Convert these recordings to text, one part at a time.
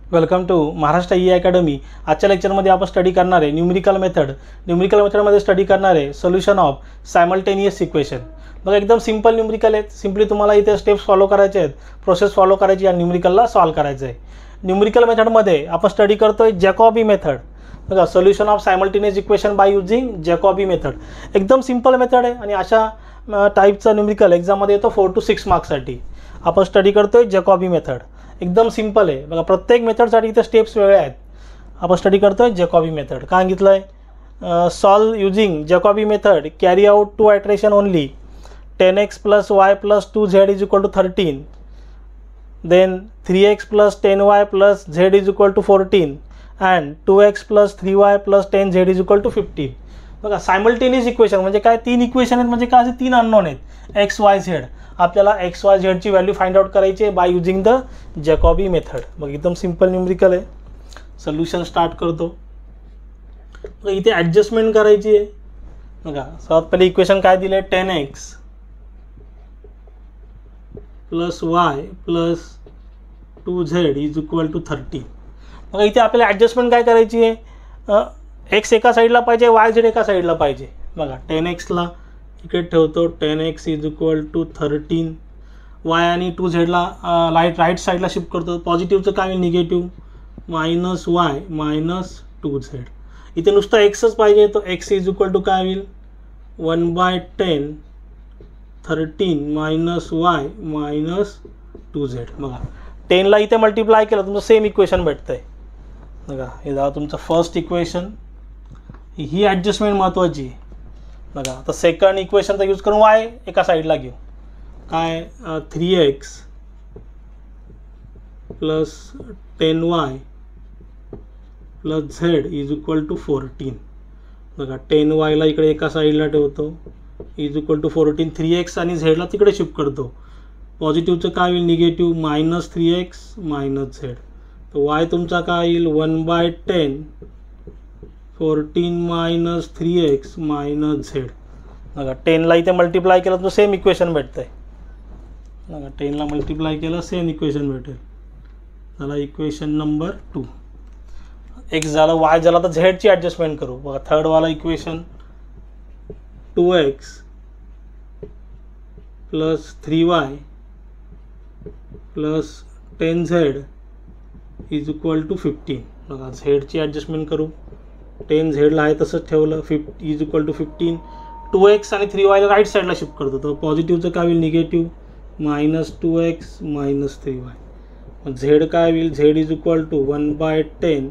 Welcome to Maharashtra E academy. आजच्या लेक्चरमध्ये आपण स्टडी करणार आहे न्यूमेरिकल मेथड। न्यूमेरिकल मेथडमध्ये स्टडी करणार आहे सोल्यूशन ऑफ सायमल्टेनियस इक्वेशन। मग एकदम सिंपल न्यूमेरिकल आहेत। सिंपली तुम्हाला इथे स्टेप्स फॉलो करायचे आहेत, प्रोसेस फॉलो करायची आणि न्यूमेरिकलला सॉल्व करायचं आहे। न्यूमेरिकल मेथडमध्ये आपण स्टडी करतोय जॅकॉबी मेथड। बघा, solution of simultaneous equation by using Jacobi method. एकदम सिंपल मेथड आहे आणि अशा टाईपचा न्यूमेरिकल एक्झाममध्ये येतो 4 to 6 मार्क्ससाठी। आपण स्टडी करतोय जॅकॉबी मेथड। एकदम सिंपल आहे। बघा, प्रत्येक मेथडसाठी इथे स्टेप्स वेगळे आहेत। आपण स्टडी करतोय जॅकॉबी मेथड। काय सांगितलं आहे? Solve using Jacobi method, carry out 2 iteration only. 10x + y + 2z = 13, then 3x + 10y + z = 14 and 2x + 3y + 10z = 15। बघा, सायमल्टेनियस इक्वेशन म्हणजे काय? 3 इक्वेशन आहेत म्हणजे काय? असे 3 अननोन आहेत x y z। आपल्याला x y z ची व्हॅल्यू फाइंड आउट करायची आहे बाय यूजिंग द जॅकॉबी मेथड। मग एकदम सिंपल न्यूमेरिकल आहे। सोल्यूशन स्टार्ट करतो। मग इथे ॲडजस्टमेंट करायची आहे। बघा, सर्वात पहिले इक्वेशन काय दिले? 10x + y + 2z = 13। मग इथे आपल्याला ॲडजस्टमेंट काय करायची आहे? x एका साईडला पाहिजे, y z एका साईडला पाहिजे। बघा, 10x ला इकडे ठेवतो, 10x = 13, y आणि 2z ला राईट साईडला शिफ्ट करतो। पॉझिटिव्हचं काय होईल? Negative, -y - 2z। इथे नुसतं xच पाहिजे, तो x = काय होईल? 1/10 13 - y - 2z। बघा, 10 ला इथे मल्टिप्लाय केलं तुमचं सेम इक्वेशन भेटतंय। बघा, हे झालं तुमचं फर्स्ट इक्वेशन। ही ॲडजस्टमेंट महत्त्वाची आहे। बघा, आता सेकंड इक्वेशनचा यूज करून y एका साईडला घेऊ। काय? 3x + 10y + z = 14। बघा, 10y ला इकडे एका साईडला ठेवतो, = 14, 3x आणि z ला तिकडे शिफ्ट करतो। पॉझिटिव्हचं काय होईल? Negative, -3x - z। तर y तुमचा काय येईल? 1/10 14 - 3x - z। बघा, 10 ला इथे मल्टिप्लाय केलं तर सेम इक्वेशन भेटतंय। बघा, 10 ला मल्टिप्लाय केलं सेम इक्वेशन भेटेल। झाला इक्वेशन नंबर 2। x झालं, y झाला, तर z ची ॲडजस्टमेंट करू। बघा, थर्ड वाला इक्वेशन 2x + 3y + 10z = 15। बघा, z ची ॲडजस्टमेंट करू। 10 z ला आहे तसंच ठेवलं, = 15, 2x आणि 3y ला राईट साईडला शिफ्ट करतो। तर पॉझिटिव्हचं काय होईल? Negative, -2x - 3y। मग z काय होईल? z = 1/10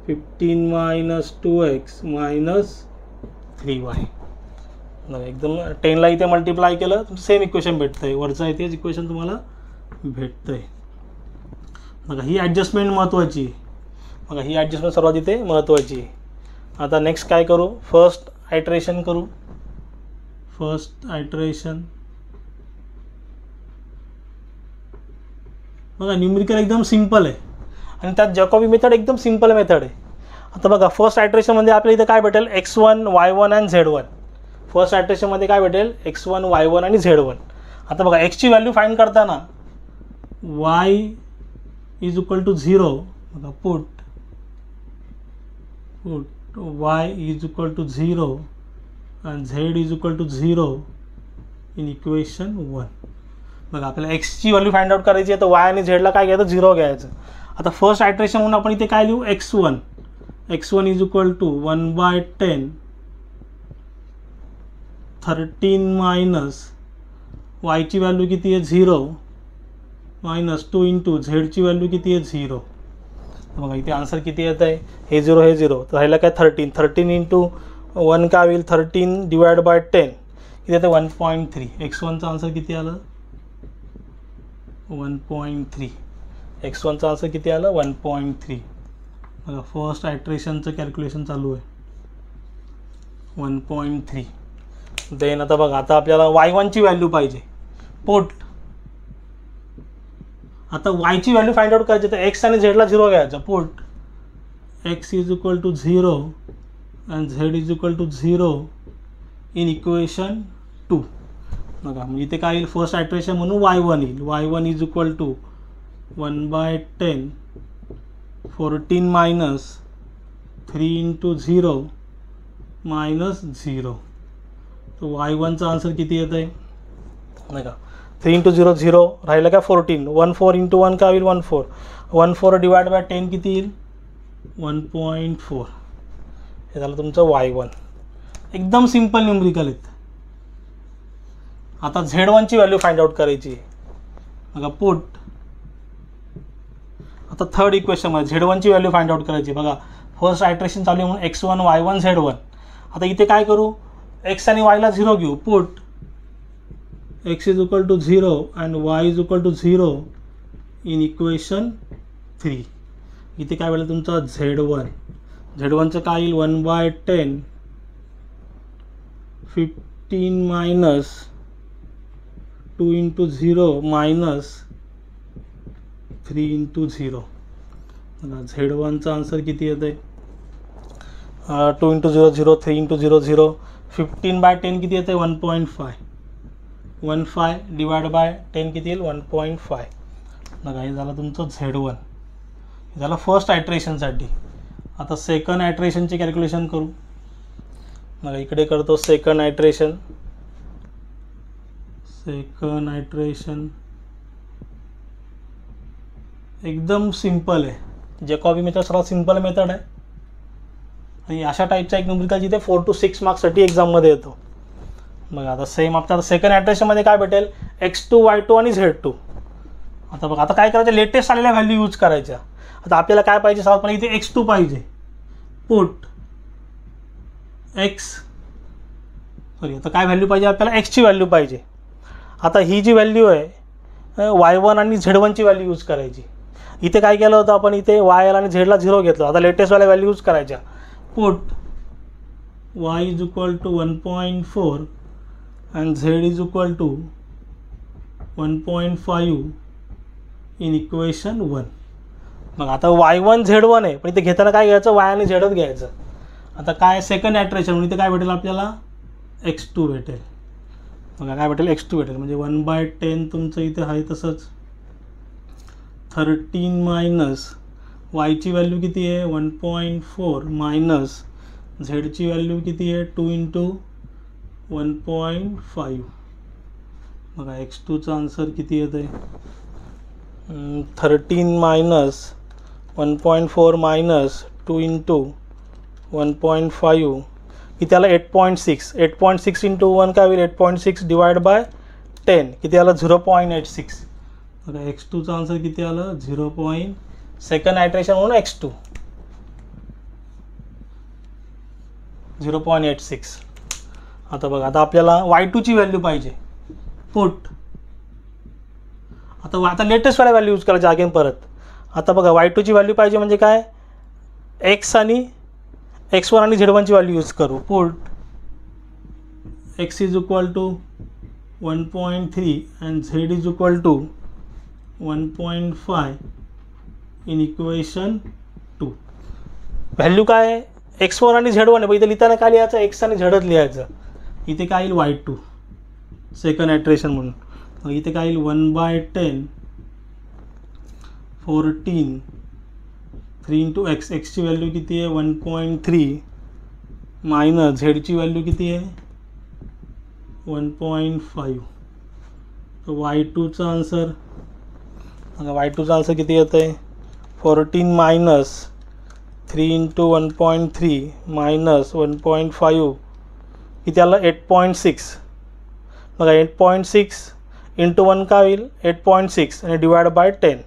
15 - 2x - 3y। एकदम 10 ला इथे मल्टिप्लाय केलं सेम इक्वेशन भेटतंय। वरचं आहे तेच इक्वेशन तुम्हाला भेटतंय। बघा, ही ॲडजस्टमेंट महत्त्वाची आहे। बघा, ही ॲडजस्टमेंट सर्वात इथे महत्त्वाची आहे। आता नेक्स्ट काय करू? फर्स्ट आयट्रेशन करू। फर्स्ट आयट्रेशन। बघा, न्यूमेरिकल एकदम सिंपल आहे आणि त्यात जॅकॉबी मेथड एकदम सिंपल मेथड आहे। आता बघा, फर्स्ट आयट्रेशनमध्ये आपल्याला इथे काय भेटेल? x1 y1 आणि z1। फर्स्ट आयट्रेशनमध्ये काय भेटेल? x1 y1 आणि z1। आता बघा, x ची व्हॅल्यू फाइंड करताना y = 0। बघा, put y = 0 and z = 0 in equation 1। बघा, आपल्याला x ची व्हॅल्यू फाइंड आउट करायची आहे, तर y आणि z ला काय घ्यायचं? 0 घ्यायचं। आता फर्स्ट आयट्रेशन म्हणून आपण इथे काय लिहू? x1 = 1/10 13 - y ची व्हॅल्यू किती आहे? 0 - 2 × z ची व्हॅल्यू किती आहे? 0। बघा, इथे आन्सर किती येत आहे? हे 0 हे 0, तर राहिलं काय? 13 × 1 काय होईल? 13 / 10 किती येतं? 1.3। x1चा आन्सर किती आलं? 1.3। x1चा आन्सर किती आलं? 1.3। बघा, फर्स्ट आयट्रेशनचं कॅल्क्युलेशन चालू आहे। 1.3। देन आता बघा, आता आपल्याला y1 ची व्हॅल्यू पाहिजे। पुट आता y ची व्हॅल्यू फाइंड आउट करायची, तर x आणि z ला 0 घ्यायचं। Put x = 0 and z = 0 in equation 2। बघा, म्हणजे इथे काय येईल? फर्स्ट आयट्रेशन म्हणून y1 येईल। y1 = 1/10 14 minus 3 into 0 minus 0. तो y1चा आन्सर किती येत आहे नाही का. 3 इंटू 0 0 राहिलं का 14. 1 4 इंटू 1 काय होईल 1 4. 1 4 डिवाइड बाय 10 किती येईल 1.4. हे झालं तुमचं y1. एकदम सिम्पल न्यूमरिकल आहेत. आता Z1ची व्हॅल्यू फाइंड आउट करायची. बघा पुट. आता थर्ड इक्वेशनमध्ये Z1ची व्हॅल्यू फाइंड आउट करायची. बघा फर्स्ट आयट्रेशन चालू आहे म्हणून x1 y1 Z1. आता इथे काय करू x आणि y ला 0 घेऊ. Put x is equal to 0 and y is equal to 0 in equation 3. इथे काय वेळेला तुमचा Z1. Z1चं काय येईल 1/10 15 मायनस 2 इंटू 0 मायनस 3 इंटू 0. Z1चा आन्सर किती येत आहे 2 इंटू 0 0 3 इंटू 0 0. 15/10 किती येते 1.5. 1.5 डिवाइड बाय 10 किती येईल 1.5. बघा हे झालं तुमचं Z1. हे झालं फर्स्ट आयट्रेशनसाठी. आता सेकंड आयट्रेशनची कॅल्क्युलेशन करू. बघा इकडे करतो सेकंड आयट्रेशन. सेकंड आयट्रेशन एकदम सिंपल आहे. जॅकॉबी मेथड सर्वात सिंपल मेथड आहे आणि अशा टाईपचा एक न्यूमरिकल जिथे 4 to 6 मार्क्ससाठी एक्झाममध्ये येतो. मग आता सेम आपल्याला सेकंड आयट्रेशनमध्ये काय भेटेल x2 y2 आणि z2. आता बघा आता काय करायचं लेटेस्ट आलेल्या व्हॅल्यू यूज करायच्या. आता आपल्याला काय पाहिजे सर्वात पहिला इथे x2 पाहिजे. पुट आता काय व्हॅल्यू पाहिजे आपल्याला x ची व्हॅल्यू पाहिजे. आता ही जी व्हॅल्यू आहे y1 आणि z1ची व्हॅल्यू यूज करायची. इथे काय केलं होतं आपण इथे y आणि z ला 0 घेतलं. आता लेटेस्टवाल्या व्हॅल्यू यूज करायच्या. Put y is equal to 1.4 and z is equal to 1.5 in equation 1. मग आता y1 z1 आहे पण इथे घेताना काय घ्यायचं y आणि zच घ्यायचं. आता काय सेकंड आयट्रेशन म्हणून इथे काय भेटेल आपल्याला x2 भेटेल. बघा काय भेटेल x2 भेटेल म्हणजे 1/10 तुमचं इथे आहे तसंच 13 मायनस y ची व्हॅल्यू किती आहे 1.4 मायनस z ची व्हॅल्यू किती आहे 2 इंटू 1.5. बघा x2चा आन्सर किती येत आहे 13 मायनस 1.4 मायनस 2 इंटू 1.5 किती आला 8.6. 8.6 इंटू 1 काय होईल 8.6 डिवाइड बाय 10 किती आलं 0.86. बघा x2चा आन्सर किती आलं 0. सेकंड आयट्रेशन म्हणून x2 0.86. आता बघा आता आपल्याला y2ची व्हॅल्यू पाहिजे. पुट आता लेटेस्टवाल्या व्हॅल्यू यूज करायची अगेन परत. आता बघा y2ची व्हॅल्यू पाहिजे म्हणजे काय x आणि x1 आणि z1ची व्हॅल्यू यूज करू. Put x is equal to 1.3 and z is equal to 1.5 in equation 2. Value काय x1 आणि z1 आहे. इथे लिहिताना काय लिहायचं x आणि zच लिहायचं. इथे काय येईल y2 सेकंड आयट्रेशन म्हणून. मग इथे काय येईल 1/10 14 3 इंटू x ची व्हॅल्यू किती आहे 1.3 मायनस z ची व्हॅल्यू किती आहे 1.5. तर y2चा आन्सर y2चा आन्सर किती येतं आहे 14 मायनस 3 इंटू 1.3 मायनस 1.5 किती आलं 8.6. बघा 8.6 इंटू 1 काय होईल 8.6 आणि डिवाइड बाय 10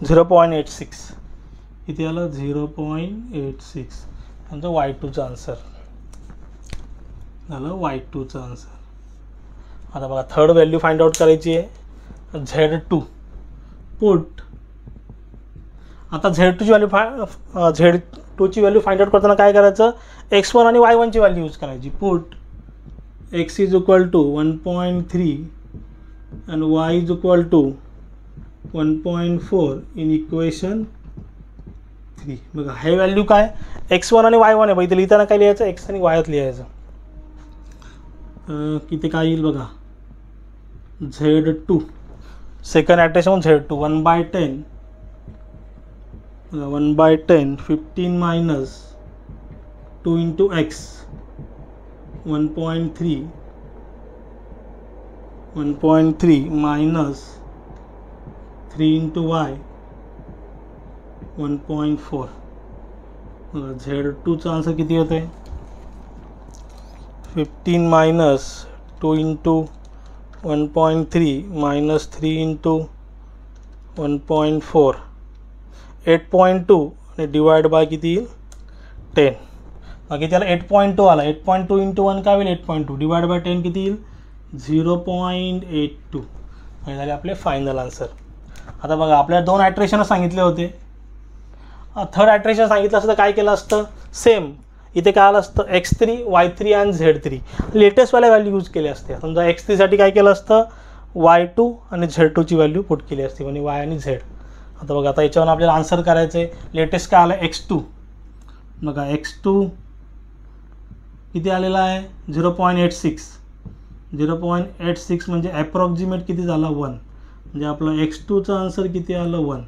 0.86 किती आलं 0.86. म्हणजे y2चा आन्सर झालं y2चा आन्सर. आता बघा थर्ड व्हॅल्यू फाइंड आउट करायची आहे z2. पुट आता z2ची व्हॅल्यू फाइंड आउट करताना काय करायचं x1 आणि y1ची व्हॅल्यू यूज करायची. Put x is equal to 1.3 and y is equal to 1.4 in equation 3. बघा हे व्हॅल्यू काय x1 आणि y1 आहे. इथे लिहिताना काय लिहायचं x आणि y लिहायचं. किती काय येईल बघा z2 second आयट्रेशन Z2 1/10 1/10 15 minus 2 into x 1.3 minus 3 into y 1.4. Z2 चा आन्सर किती होते 15 minus 2 into 1.3 minus 3 into 1.4 8.2 आणि डिवाइड बाय किती 10. बाकी त्याला 8.2 आला 8.2 इंटू 1 काय होईल 8.2 डिवाइड बाय 10 किती येईल 0.82. हे झाले आपले फायनल आन्सर. आता बघा आपल्याला 2 ॲट्रेशन सांगितले होते. थर्ड ॲट्रेशन सांगितलं असतं तर काय केलं असतं सेम इथे काय आलं असतं x3 y3 आणि z3 लेटेस्टवाल्या व्हॅल्यू यूज केले असते. समजा x3 साठी काय केलं असतं y2 आणि z2ची व्हॅल्यू पुट केली असते म्हणजे y आणि z. आता बघा आता याच्यावर आपल्याला आन्सर करायचं आहे. लेटेस्ट काय आलं x2 बघा x2 किती आलेला आहे 0.86 म्हणजे ॲप्रॉक्सिमेट किती झाला 1 म्हणजे आपलं x2चं आन्सर किती आलं 1.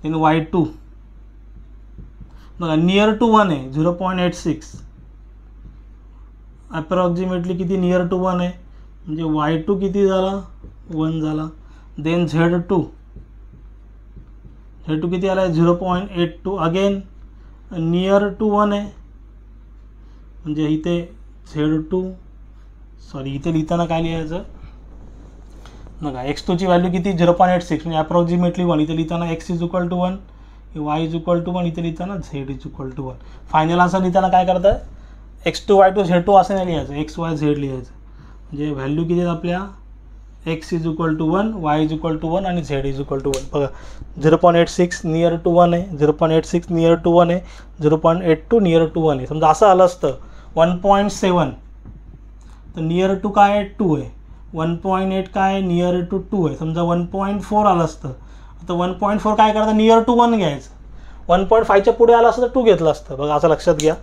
देन y2 बघा नियर टू 1 आहे 0.86 ॲप्रॉक्सिमेटली किती नियर टू 1 आहे म्हणजे y2 किती झाला 1 झाला. देन z2 किती आला आहे 0.82 अगेन नियर टू 1 आहे म्हणजे इथे z2 इथे लिहिताना काय लिहायचं बघा x2ची व्हॅल्यू किती 0.86 म्हणजे ॲप्रॉक्सिमेटली 1 इथे लिहिताना x = 1 y = 1 इथे लिहिताना z = 1. फायनल आन्सर लिहिताना काय करतं x2 y2 z2 असं नाही लिहायचं x y z लिहायचं म्हणजे व्हॅल्यू किती आहेत आपल्या x = 1 y = 1 आणि z = 1. बघा 0.86 नियर टू 1 आहे 0.86 नियर टू 1 आहे 0.82 नियर टू 1 आहे. समजा असं आलं असतं 1.7 तर नियर टू काय आहे 2 आहे 1.8 काय आहे नियर टू 2 आहे. समजा 1.4 आलं असतं आता 1.4 काय करायचं नियर टू 1 घ्यायचं 1.5च्या पुढे आलं असतं तर 2 घेतलं असतं. बघा असं लक्षात घ्या.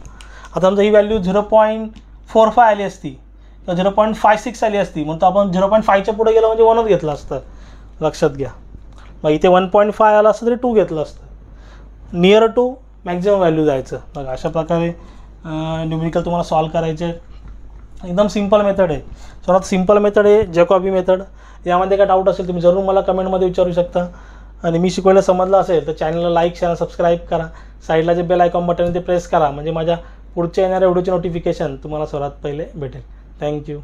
आता समजा ही व्हॅल्यू 0.45 आली असती किंवा 0.56 आली असती म्हणून आपण 0.5च्या पुढे गेलं म्हणजे 1च घेतलं असतं लक्षात घ्या. मग इथे 1.5 आलं असतं तरी 2 घेतलं असतं. नियर टू मॅक्झिमम व्हॅल्यू जायचं. बघा अशा प्रकारे न्यूमेरिकल तुम्हाला सॉल्व करायचे. एकदम सिंपल मेथड आहे. सर्वात सिंपल मेथड आहे जॅकॉबी मेथड. यामध्ये काय डाऊट असेल तुम्ही जरूर मला कमेंटमध्ये विचारू शकता. आणि मी शिकवायला समजलं असेल तर चॅनलला लाईक शेअर सबस्क्राईब करा. साईडला जे बेल आयकॉन बटन ते प्रेस करा म्हणजे माझ्या पुढच्या येणाऱ्या व्हिडिओचे नोटिफिकेशन तुम्हाला सर्वात पहिले भेटेल. थँक्यू.